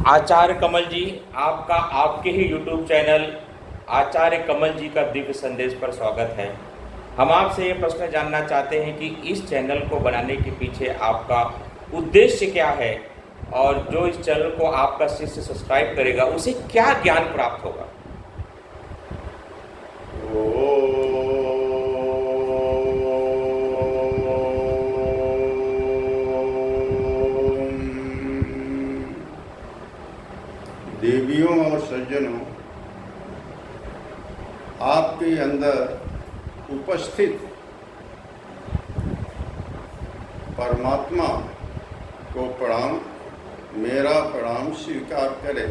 आचार्य कमल जी, आपका आपके ही YouTube channel आचार्य कमल जी का दिव्य संदेश पर स्वागत है। हम आपसे ये प्रश्न जानना चाहते हैं कि इस चैनल को बनाने के पीछे आपका उद्देश्य क्या है और जो इस चैनल को आपका शिष्य सब्सक्राइब करेगा उसे क्या ज्ञान प्राप्त होगा। देवियों और सज्जनों, आपके अंदर उपस्थित परमात्मा को प्रणाम, मेरा प्रणाम स्वीकार करें।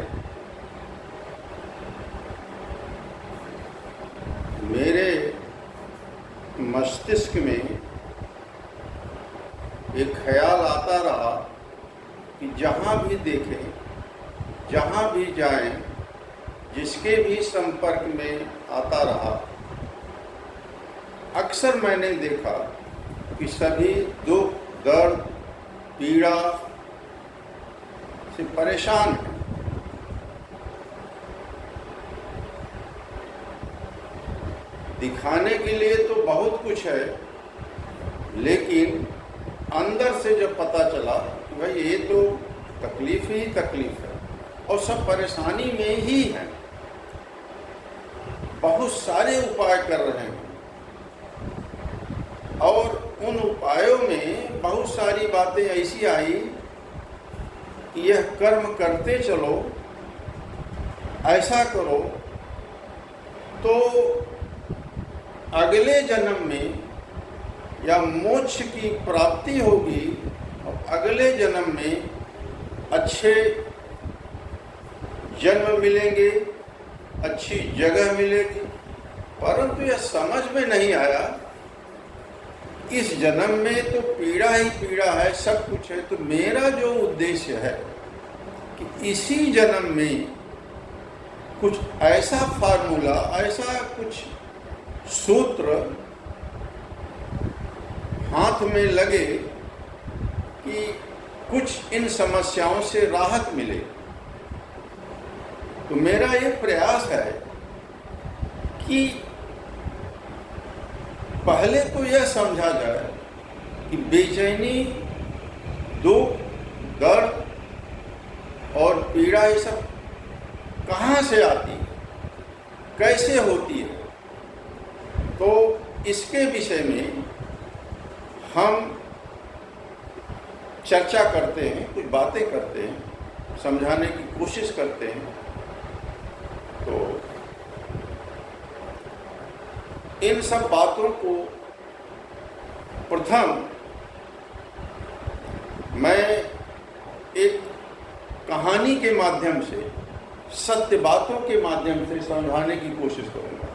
मेरे मस्तिष्क में एक ख्याल आता रहा कि जहाँ भी देखें, जहाँ भी जाएं, जिसके भी संपर्क में आता रहा, अक्सर मैंने देखा कि सभी दुख, दर्द, पीड़ा से परेशान हैं। दिखाने के लिए तो बहुत कुछ है, लेकिन अंदर से जब पता चला कि भाई ये तो तकलीफ ही तकलीफ है और सब परेशानी में ही है, बहुत सारे उपाय कर रहे हैं और उन उपायों में बहुत सारी बातें ऐसी आई कि यह कर्म करते चलो, ऐसा करो तो अगले जन्म में या मोक्ष की प्राप्ति होगी और अगले जन्म में अच्छे जन्म मिलेंगे, अच्छी जगह मिलेगी। परंतु यह समझ में नहीं आया, इस जन्म में तो पीड़ा ही पीड़ा है, सब कुछ है, तो मेरा जो उद्देश्य है कि इसी जन्म में कुछ ऐसा फार्मूला, ऐसा कुछ सूत्र हाथ में लगे कि कुछ इन समस्याओं से राहत मिले। तो मेरा ये प्रयास है कि पहले तो यह समझा जाए कि बेचैनी, दुख, दर्द और पीड़ा ये सब कहाँ से आती है, कैसे होती है। तो इसके विषय में हम चर्चा करते हैं, कुछ बातें करते हैं, समझाने की कोशिश करते हैं। तो इन सब बातों को प्रथम मैं एक कहानी के माध्यम से, सत्य बातों के माध्यम से समझाने की कोशिश करूंगा।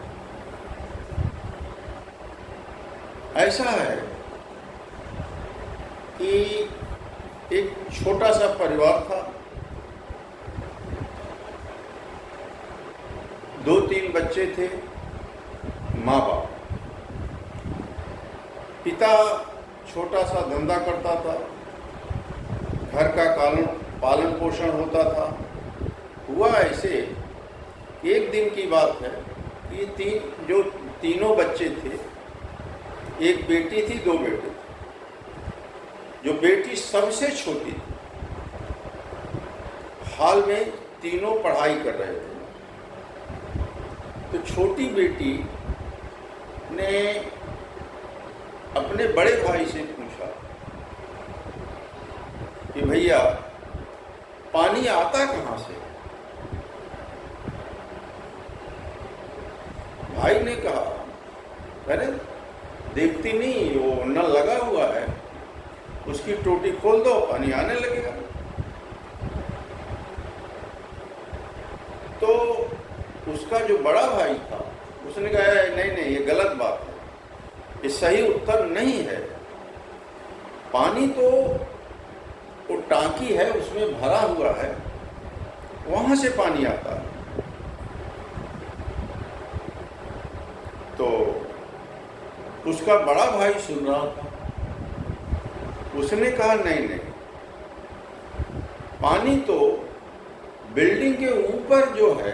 ऐसा है कि एक छोटा सा परिवार था, 2-3 बच्चे थे, माँ बाप। पिता छोटा सा धंधा करता था, घर का पालन पोषण होता था। हुआ ऐसे, एक दिन की बात है कि तीनों बच्चे थे, एक बेटी थी, 2 बेटे थे। जो बेटी सबसे छोटी थी, हाल में तीनों पढ़ाई कर रहे थे। तो छोटी बेटी ने अपने बड़े भाई से पूछा कि भैया पानी आता कहाँ से। भाई ने कहा, अरे देखती नहीं, वो नल लगा हुआ है, उसकी टोटी खोल दो, पानी आने लगेगा। तो उसका जो बड़ा भाई था उसने कहा, नहीं नहीं, ये गलत बात है, ये सही उत्तर नहीं है। पानी तो वो टांकी है, उसमें भरा हुआ है, वहां से पानी आता है। तो उसका बड़ा भाई सुन रहा था, उसने कहा, नहीं नहीं, पानी तो बिल्डिंग के ऊपर जो है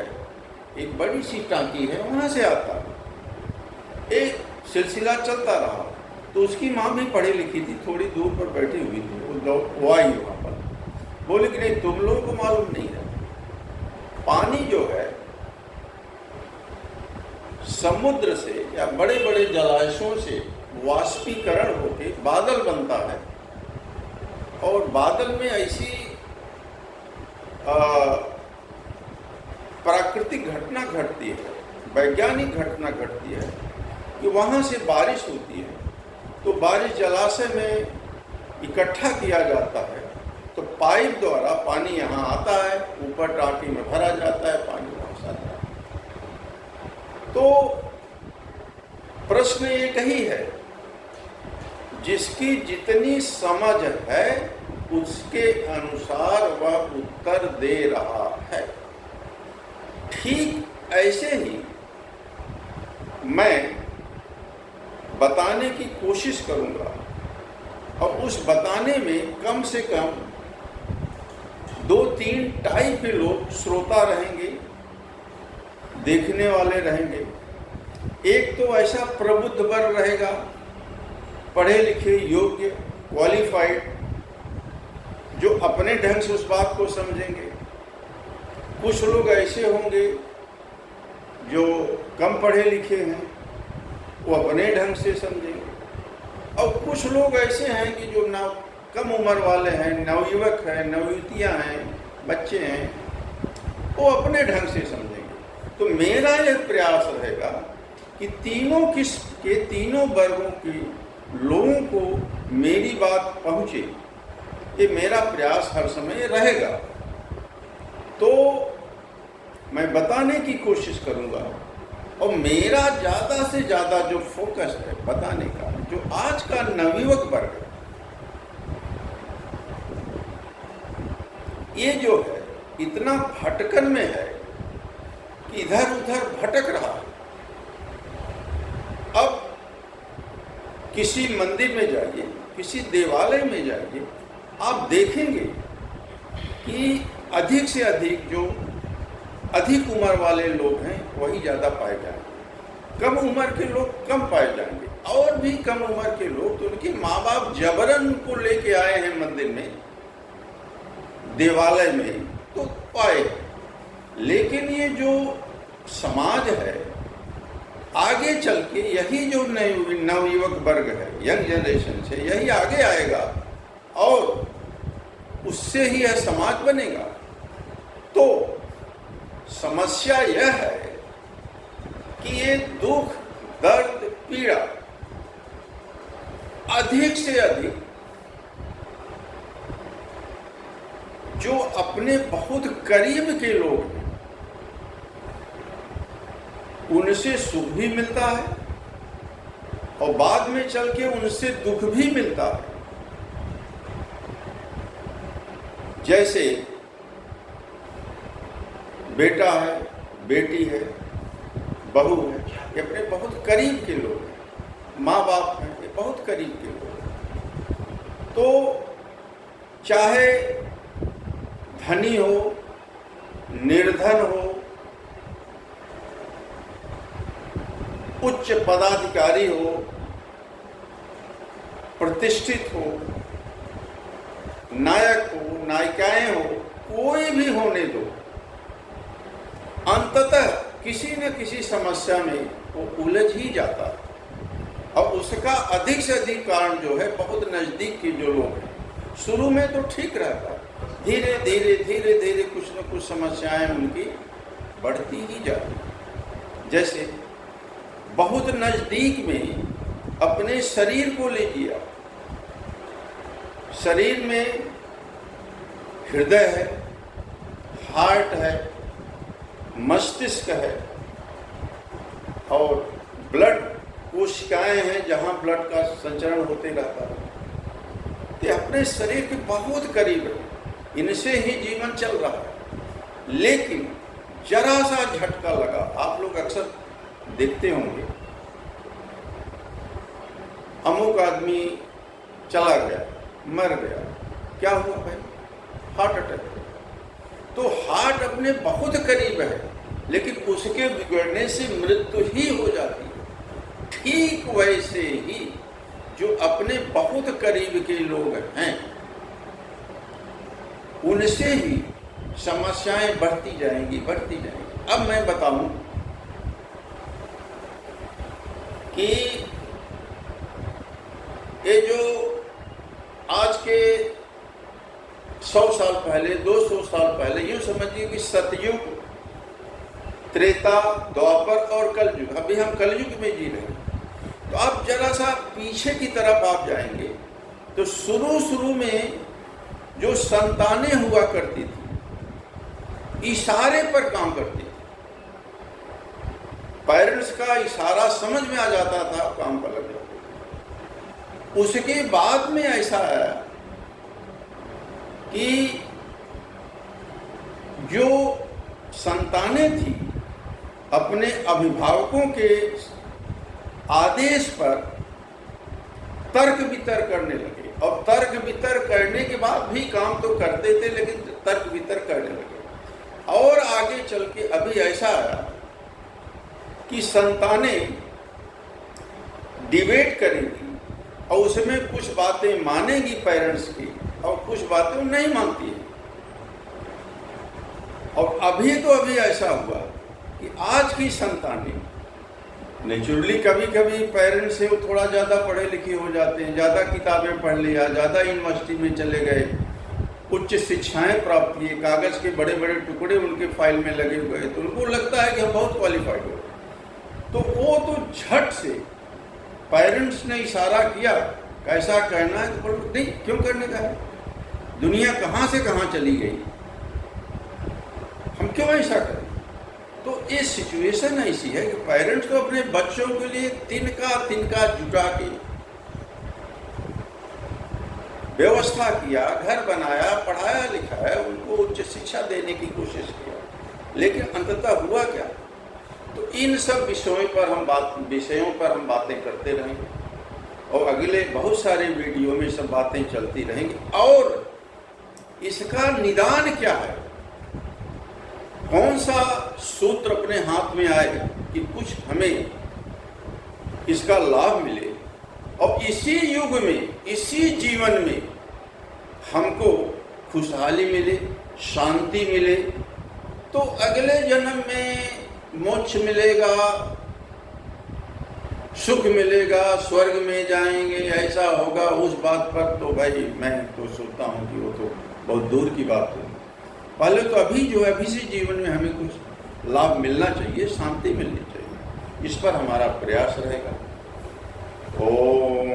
एक बड़ी सी टांकी है, वहाँ से आता है। एक सिलसिला चलता रहा तो उसकी माँ भी पढ़ी लिखी थी, थोड़ी दूर पर बैठी हुई थी, वो आई वहाँ पर, बोले कि नहीं तुम लोगों को मालूम नहीं है, पानी जो है समुद्र से या बड़े बड़े जलाशयों से वाष्पीकरण होकर बादल बनता है, और बादल में ऐसी प्राकृतिक घटना घटती है, वैज्ञानिक घटना घटती है कि वहाँ से बारिश होती है, तो बारिश जलाशय में इकट्ठा किया जाता है, तो पाइप द्वारा पानी यहाँ आता है, ऊपर टांकी में भरा जाता है, पानी वहाँ आता है। तो प्रश्न एक ही है, जिसकी जितनी समझ है उसके अनुसार वह उत्तर दे रहा है। ठीक ऐसे ही मैं बताने की कोशिश करूंगा, और उस बताने में कम से कम 2-3 टाइप के लोग श्रोता रहेंगे, देखने वाले रहेंगे। एक तो ऐसा प्रबुद्ध वर्ग रहेगा, पढ़े लिखे, योग्य, क्वालिफाइड, जो अपने ढंग से उस बात को समझेंगे। कुछ लोग ऐसे होंगे जो कम पढ़े लिखे हैं, वो अपने ढंग से समझेंगे, और कुछ लोग ऐसे हैं कि जो कम उम्र वाले हैं, नवयुवक हैं, नवयुवतियाँ हैं, बच्चे हैं, वो अपने ढंग से समझेंगे। तो मेरा यह प्रयास रहेगा कि तीनों किस्म के, तीनों वर्गों के लोगों को मेरी बात पहुँचे, ये मेरा प्रयास हर समय रहेगा। तो मैं बताने की कोशिश करूँगा, और मेरा ज़्यादा से ज़्यादा जो फोकस है बताने का, जो आज का नवयुवक वर्ग है, ये जो है इतना भटकन में है कि इधर उधर भटक रहा है। अब किसी मंदिर में जाइए, किसी देवालय में जाइए, आप देखेंगे कि अधिक से अधिक जो अधिक उम्र वाले लोग हैं वही ज़्यादा पाए जाएंगे, कम उम्र के लोग कम पाए जाएंगे, और भी कम उम्र के लोग तो उनके माँ बाप जबरन को लेके आए हैं मंदिर में, देवालय में, तो पाए। लेकिन ये जो समाज है आगे चल के, यही जो नवयुवक वर्ग है, यंग जनरेशन से, यही आगे आएगा और उससे ही यह समाज बनेगा। तो समस्या यह है कि ये दुख, दर्द, पीड़ा अधिक से अधिक जो अपने बहुत करीब के लोग हैं उनसे सुख भी मिलता है, और बाद में चल के उनसे दुख भी मिलता है। जैसे बेटा है, बेटी है, बहू है, ये अपने बहुत करीब के लोग हैं, माँ बाप हैं, ये बहुत करीब के लोग हैं। तो चाहे धनी हो, निर्धन हो, उच्च पदाधिकारी हो, प्रतिष्ठित हो, नायक हो, नायिकाएं हो, कोई भी होने दो, अंततः किसी न किसी समस्या में वो उलझ ही जाता है। और उसका अधिक से अधिक कारण जो है बहुत नज़दीक के जो लोग हैं। शुरू में तो ठीक रहता है, धीरे धीरे कुछ न कुछ समस्याएं उनकी बढ़ती ही जाती। जैसे बहुत नज़दीक में अपने शरीर को लीजिए, शरीर में हृदय है, हार्ट है, मस्तिष्क है, और ब्लड कोशिकाएं हैं जहां ब्लड का संचरण होते रहता है। ये अपने शरीर के बहुत करीब है, इनसे ही जीवन चल रहा है। लेकिन जरा सा झटका लगा, आप लोग अक्सर देखते होंगे, अमुक आदमी चला गया, मर गया, क्या हुआ भाई? Heart attack. तो हार्ट अपने बहुत करीब है, लेकिन उसके बिगड़ने से मृत्यु ही हो जाती है। ठीक वैसे ही जो अपने बहुत करीब के लोग हैं, उनसे ही समस्याएं बढ़ती जाएंगी। अब मैं बताऊं कि ये जो आज के 100 साल पहले, 200 साल पहले, यूँ समझिए कि सतयुग, त्रेता, द्वापर और कलयुग, अभी हम कलयुग में जी रहे हैं। तो आप जरा सा पीछे की तरफ आप जाएंगे तो शुरू में जो संतानें हुआ करती थी, इशारे पर काम करती थी। पेरेंट्स का इशारा समझ में आ जाता था, काम पर लग जाता था। उसके बाद में ऐसा आया कि जो संतानें थी अपने अभिभावकों के आदेश पर तर्क वितर्क करने लगे, और तर्क वितर्क करने के बाद भी काम तो करते थे, लेकिन तर्क वितर्क करने लगे। और आगे चल के अभी ऐसा आया कि संतानें डिबेट करेंगी और उसमें कुछ बातें मानेंगी पेरेंट्स की और कुछ बातें नहीं मानती है। और अभी ऐसा हुआ कि आज की संतानें नेचुरली कभी पेरेंट्स से वो थोड़ा ज़्यादा पढ़े लिखे हो जाते हैं, ज़्यादा किताबें पढ़ लिया, ज़्यादा यूनिवर्सिटी में चले गए, उच्च शिक्षाएं प्राप्त किए, कागज़ के बड़े बड़े टुकड़े उनके फाइल में लगे हुए, तो उनको लगता है कि हम बहुत क्वालिफाइड हो। तो वो तो झट से पेरेंट्स ने इशारा किया, कैसा कहना है तो नहीं, क्यों करने का है, दुनिया कहाँ से कहाँ चली गई, हम क्यों ऐसा करें। तो ये सिचुएशन ऐसी है कि पेरेंट्स तो अपने बच्चों के लिए तिनका जुटा के व्यवस्था किया, घर बनाया, पढ़ाया लिखाया, उनको उच्च शिक्षा देने की कोशिश किया, लेकिन अंततः हुआ क्या। तो इन सब विषयों पर हम बातें करते रहेंगे और अगले बहुत सारे वीडियो में सब बातें चलती रहेंगी। और इसका निदान क्या है, कौन सा सूत्र अपने हाथ में आएगा कि कुछ हमें इसका लाभ मिले और इसी युग में, इसी जीवन में हमको खुशहाली मिले, शांति मिले, तो अगले जन्म में मोक्ष मिलेगा, सुख मिलेगा, स्वर्ग में जाएंगे, ऐसा होगा। उस बात पर तो भाई मैं तो सोचता हूँ कि वो तो बहुत दूर की बात है। पहले तो अभी जो है, अभी से जीवन में हमें कुछ लाभ मिलना चाहिए, शांति मिलनी चाहिए, इस पर हमारा प्रयास रहेगा। ओम।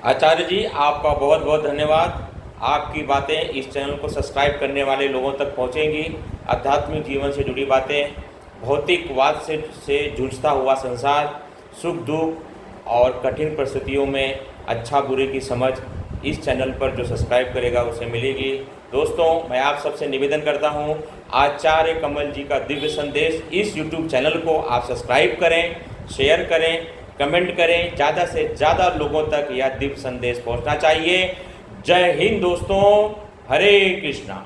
आचार्य जी, आपका बहुत बहुत धन्यवाद। आपकी बातें इस चैनल को सब्सक्राइब करने वाले लोगों तक पहुंचेंगी। आध्यात्मिक जीवन से जुड़ी बातें, भौतिकवाद से जूझता हुआ संसार, सुख दुख और कठिन परिस्थितियों में अच्छा बुरे की समझ इस चैनल पर जो सब्सक्राइब करेगा उसे मिलेगी। दोस्तों, मैं आप सबसे निवेदन करता हूं, आचार्य कमल जी का दिव्य संदेश इस YouTube चैनल को आप सब्सक्राइब करें, शेयर करें, कमेंट करें। ज़्यादा से ज़्यादा लोगों तक यह दिव्य संदेश पहुंचना चाहिए। जय हिंद दोस्तों, हरे कृष्णा।